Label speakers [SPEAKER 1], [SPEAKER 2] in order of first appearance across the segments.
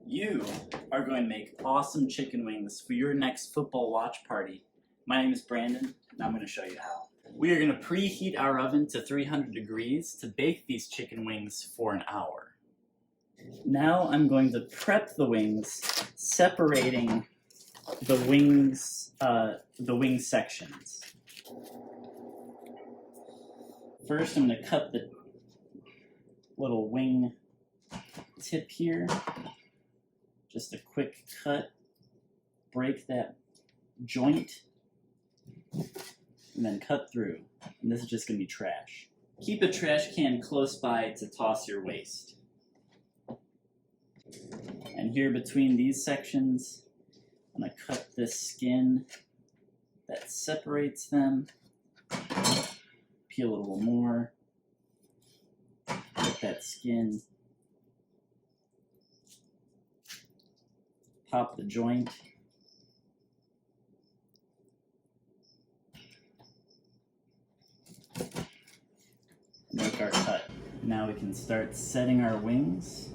[SPEAKER 1] You are going to make awesome chicken wings for your next football watch party. My name is Brandon, and I'm going to show you how. We are going to preheat our oven to 300 degrees to bake these chicken wings for an hour. Now I'm going to prep the wings, separating the wing sections. First, I'm going to cut the little wing tip here. Just a quick cut, break that joint, and then cut through. And this is just going to be trash. Keep a trash can close by to toss your waste. And here between these sections, I'm going to cut this skin that separates them. Peel it a little more. Get that skin. Pop the joint. Make our cut. Now we can start setting our wings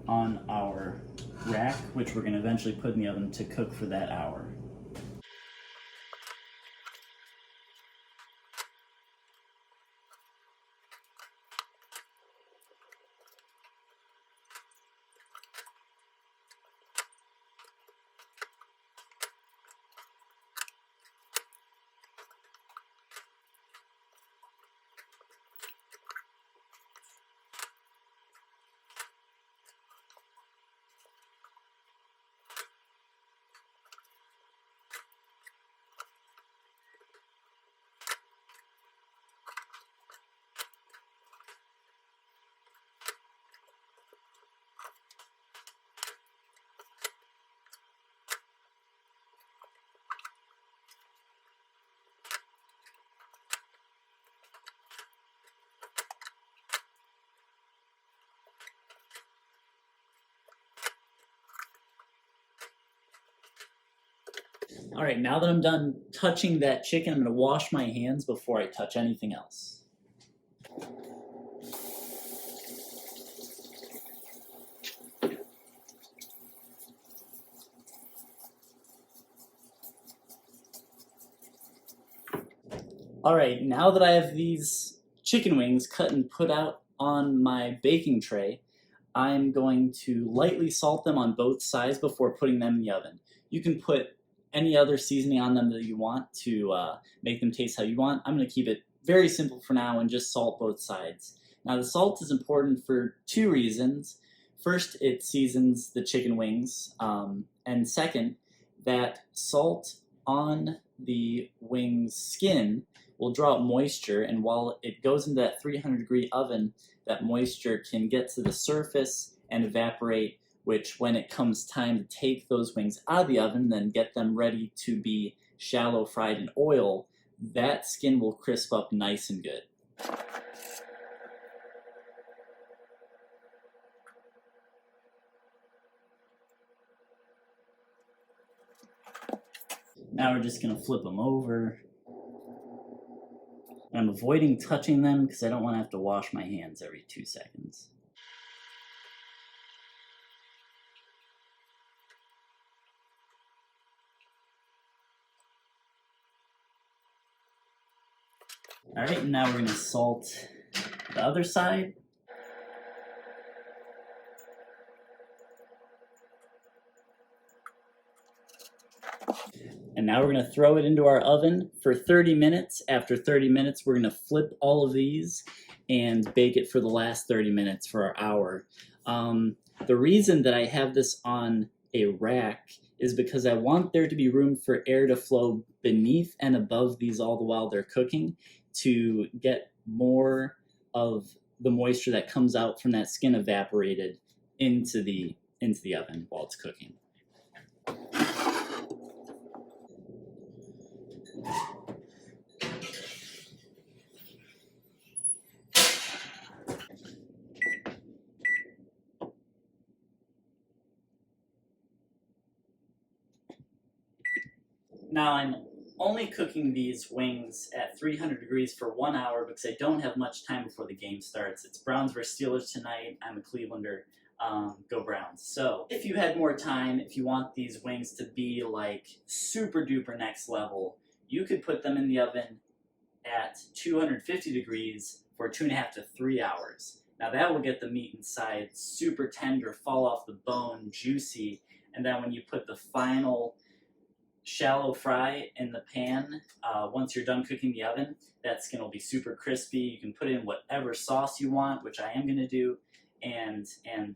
[SPEAKER 1] on our rack, which we're going to eventually put in the oven to cook for that hour. All right, now that I'm done touching that chicken, I'm going to wash my hands before I touch anything else. All right, now that I have these chicken wings cut and put out on my baking tray, I'm going to lightly salt them on both sides before putting them in the oven. You can put any other seasoning on them that you want to make them taste how you want. I'm going to keep it very simple for now and just salt both sides. Now the salt is important for two reasons. First, it seasons the chicken wings, and second, that salt on the wing's skin will draw up moisture, and while it goes into that 300-degree oven, that moisture can get to the surface and evaporate, which when it comes time to take those wings out of the oven, then get them ready to be shallow fried in oil, that skin will crisp up nice and good. Now we're just going to flip them over. I'm avoiding touching them because I don't want to have to wash my hands every 2 seconds. All right, now we're going to salt the other side. And now we're going to throw it into our oven for 30 minutes. After 30 minutes, we're going to flip all of these and bake it for the last 30 minutes for our hour. The reason that I have this on a rack is because I want there to be room for air to flow beneath and above these all the while they're cooking to get more of the moisture that comes out from that skin evaporated into the oven while it's cooking. Now I'm only cooking these wings at 300 degrees for 1 hour because I don't have much time before the game starts. It's Browns versus Steelers tonight. I'm a Clevelander. go Browns. So if you had more time, if you want these wings to be like super duper next level, you could put them in the oven at 250 degrees for 2.5 to 3 hours. Now that will get the meat inside super tender, fall off the bone, juicy, and then when you put the final shallow fry in the pan, once you're done cooking the oven, that skin will be super crispy. You can put in whatever sauce you want, which I am going to do, and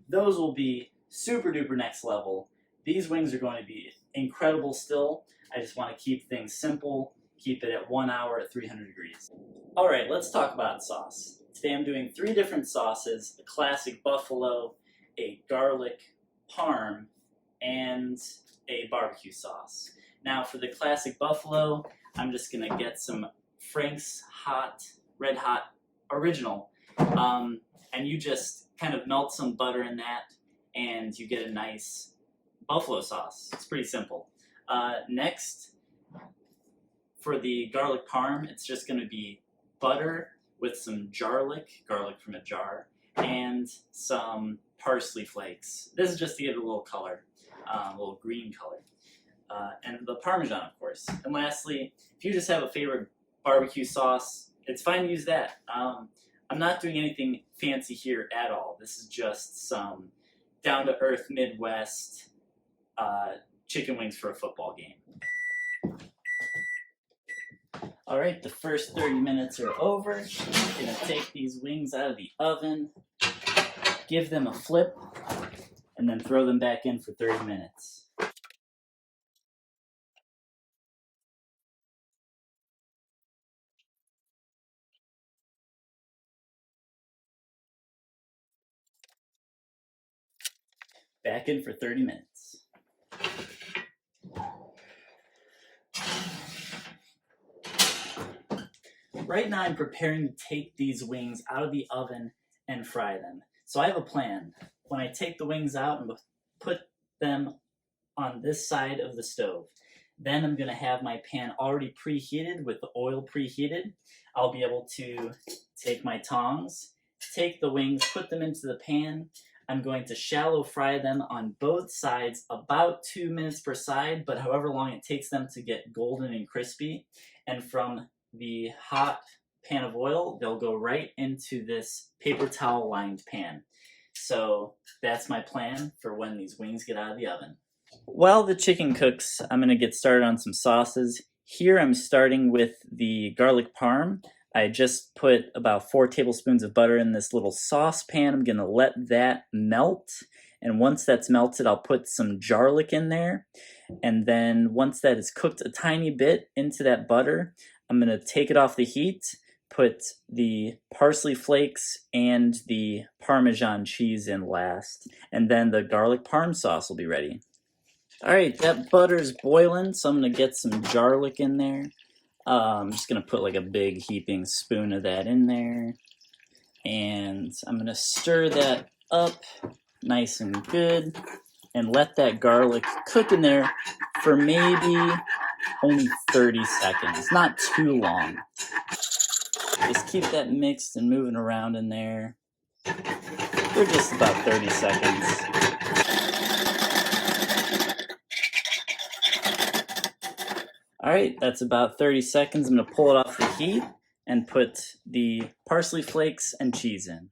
[SPEAKER 1] those will be super duper next level. These wings are going to be incredible still. I just want to keep things simple, keep it at 1 hour at 300 degrees. All right, let's talk about sauce. Today I'm doing 3 different sauces: a classic buffalo, a garlic parm, and a barbecue sauce. Now for the classic buffalo, I'm just gonna get some Frank's Red Hot Original, and you just kind of melt some butter in that, and you get a nice buffalo sauce. It's pretty simple. Next, for the garlic parm, it's just gonna be butter with some garlic from a jar, and some parsley flakes. This is just to give it a little color, a little green color. And the Parmesan, of course. And lastly, if you just have a favorite barbecue sauce, it's fine to use that. I'm not doing anything fancy here at all. This is just some down-to-earth Midwest chicken wings for a football game. All right, the first 30 minutes are over. I'm gonna take these wings out of the oven, give them a flip, and then throw them back in for 30 minutes. Back in for 30 minutes. Right now I'm preparing to take these wings out of the oven and fry them. So I have a plan. When I take the wings out, I'm going to put them on this side of the stove. Then I'm going to have my pan already preheated with the oil preheated. I'll be able to take my tongs, take the wings, put them into the pan. I'm going to shallow fry them on both sides, about 2 minutes per side, but however long it takes them to get golden and crispy. And from the hot pan of oil, they'll go right into this paper towel lined pan. So that's my plan for when these wings get out of the oven. While the chicken cooks, I'm going to get started on some sauces. Here I'm starting with the garlic parm. I just put about 4 tablespoons of butter in this little saucepan. I'm going to let that melt. And once that's melted, I'll put some garlic in there. And then once that is cooked a tiny bit into that butter, I'm going to take it off the heat, put the parsley flakes and the Parmesan cheese in last, and then the garlic parm sauce will be ready. All right, that butter's boiling, so I'm going to get some garlic in there. I'm just going to put like a big heaping spoon of that in there. And I'm going to stir that up nice and good and let that garlic cook in there for maybe only 30 seconds, not too long. Just keep that mixed and moving around in there for just about 30 seconds. All right, that's about 30 seconds. I'm going to pull it off the heat and put the parsley flakes and cheese in.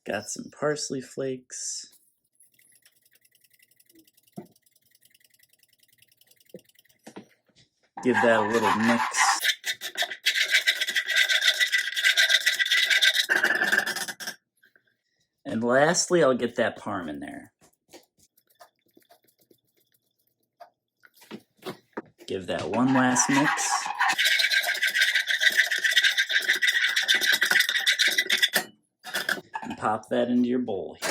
[SPEAKER 1] Got some parsley flakes. Give that a little mix. And lastly, I'll get that parm in there. Give that one last mix. And pop that into your bowl here.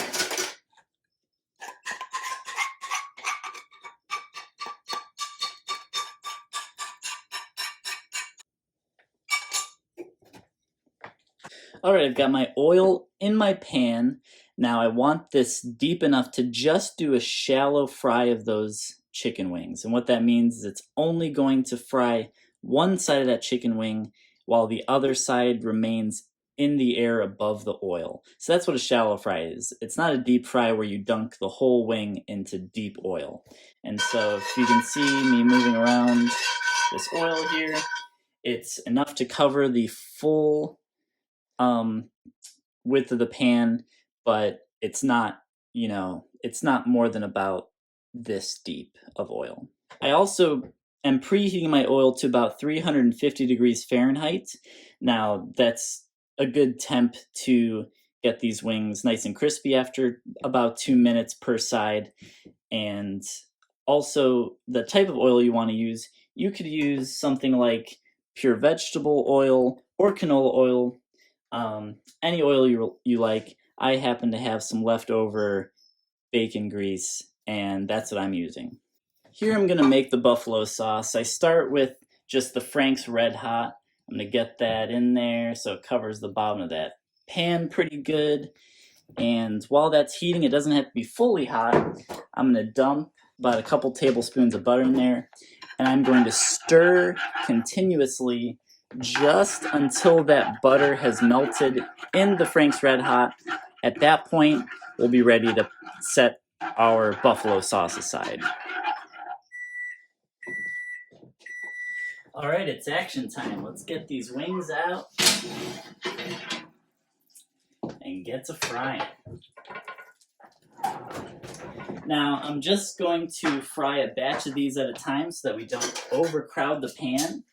[SPEAKER 1] All right, I've got my oil in my pan. Now I want this deep enough to just do a shallow fry of those chicken wings. And what that means is it's only going to fry one side of that chicken wing while the other side remains in the air above the oil. So that's what a shallow fry is. It's not a deep fry where you dunk the whole wing into deep oil. And so if you can see me moving around this oil here, it's enough to cover the full width of the pan, but it's not, it's not more than about this deep of oil. I also am preheating my oil to about 350 degrees Fahrenheit. Now, that's a good temp to get these wings nice and crispy after about 2 minutes per side. And also, the type of oil you want to use, you could use something like pure vegetable oil or canola oil, any oil you like. I happen to have some leftover bacon grease, and that's what I'm using. Here I'm going to make the buffalo sauce. I start with just the Frank's Red Hot. I'm going to get that in there so it covers the bottom of that pan pretty good. And while that's heating, it doesn't have to be fully hot. I'm going to dump about a couple tablespoons of butter in there, and I'm going to stir continuously just until that butter has melted in the Frank's Red Hot. At that point, we'll be ready to set our buffalo sauce aside. All right, it's action time. Let's get these wings out and get to frying. Now, I'm just going to fry a batch of these at a time so that we don't overcrowd the pan.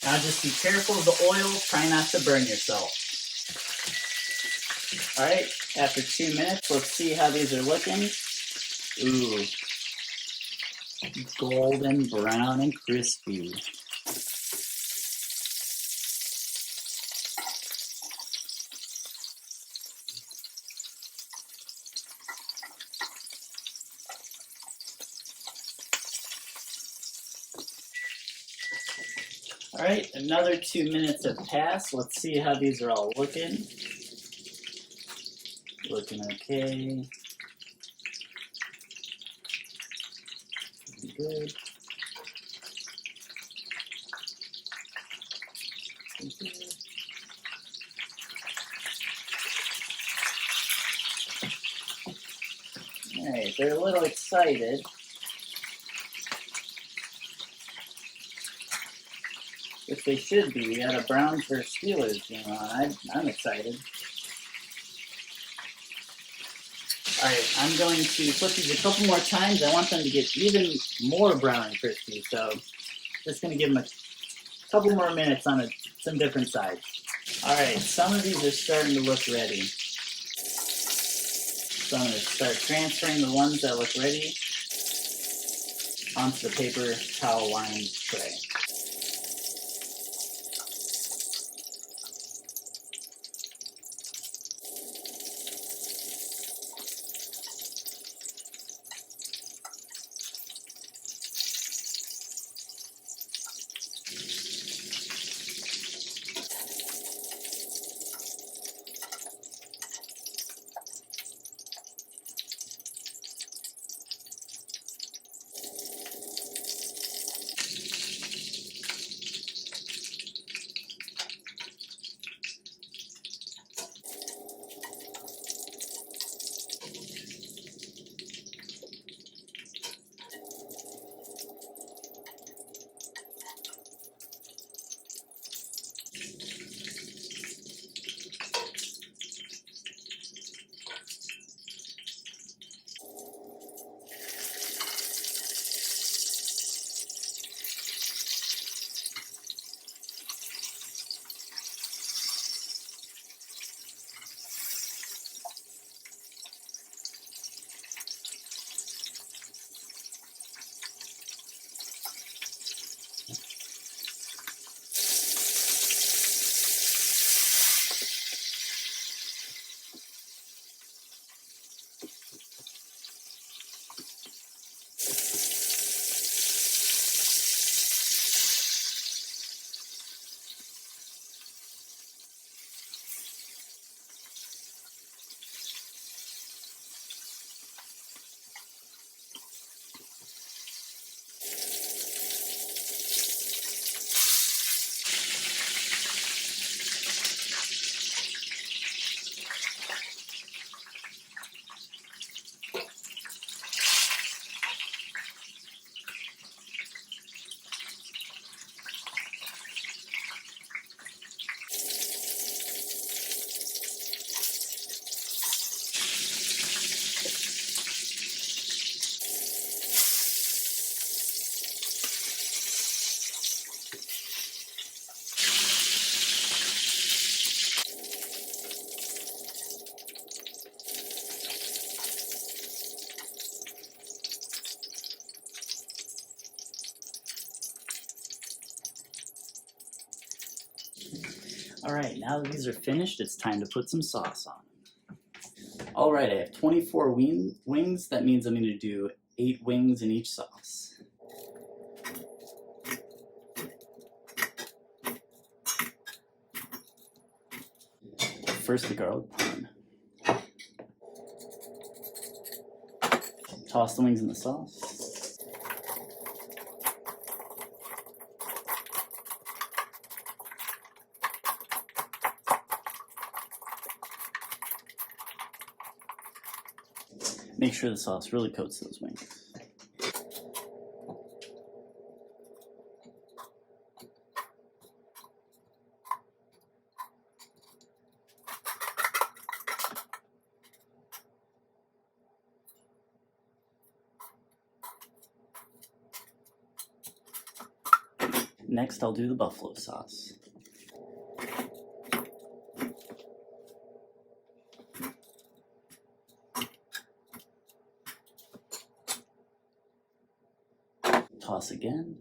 [SPEAKER 1] Now just be careful of the oil, try not to burn yourself. Alright, after 2 minutes, let's see how these are looking. Ooh, golden brown and crispy. Alright, another 2 minutes have passed. Let's see how these are all looking. Looking okay. Good. Alright, they're a little excited. Which they should be. We got a Browns versus Steelers game on. I'm excited. Alright, I'm going to flip these a couple more times. I want them to get even more brown and crispy, so just going to give them a couple more minutes on some different sides. Alright, some of these are starting to look ready. So I'm going to start transferring the ones that look ready onto the paper towel lined tray. Alright, now that these are finished, it's time to put some sauce on them. Alright, I have 24 wings. That means I'm going to do 8 wings in each sauce. First, the garlic parm. Toss the wings in the sauce. Make sure the sauce really coats those wings. Next, I'll do the buffalo sauce. Toss again.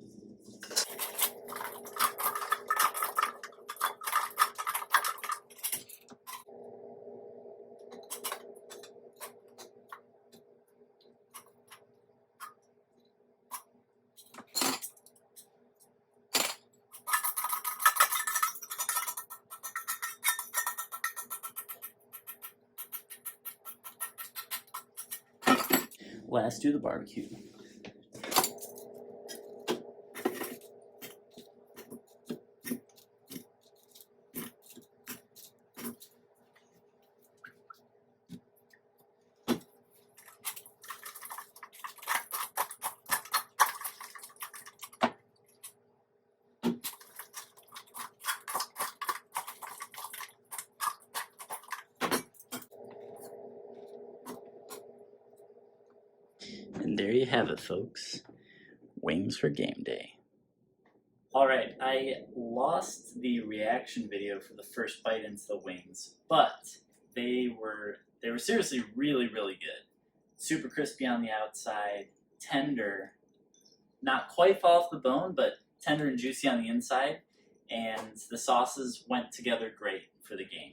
[SPEAKER 1] Last, do the barbecue. And there you have it, folks. Wings for game day. Alright, I lost the reaction video for the first bite into the wings, but they were seriously really, really good. Super crispy on the outside, tender, not quite fall off the bone, but tender and juicy on the inside, and the sauces went together great for the game.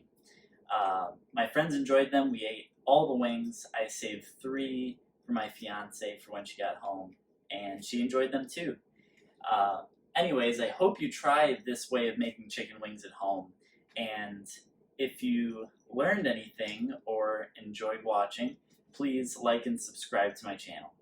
[SPEAKER 1] My friends enjoyed them. We ate all the wings. I saved 3 for my fiance for when she got home, and she enjoyed them too. Anyways, I hope you try this way of making chicken wings at home, and if you learned anything or enjoyed watching, please like and subscribe to my channel.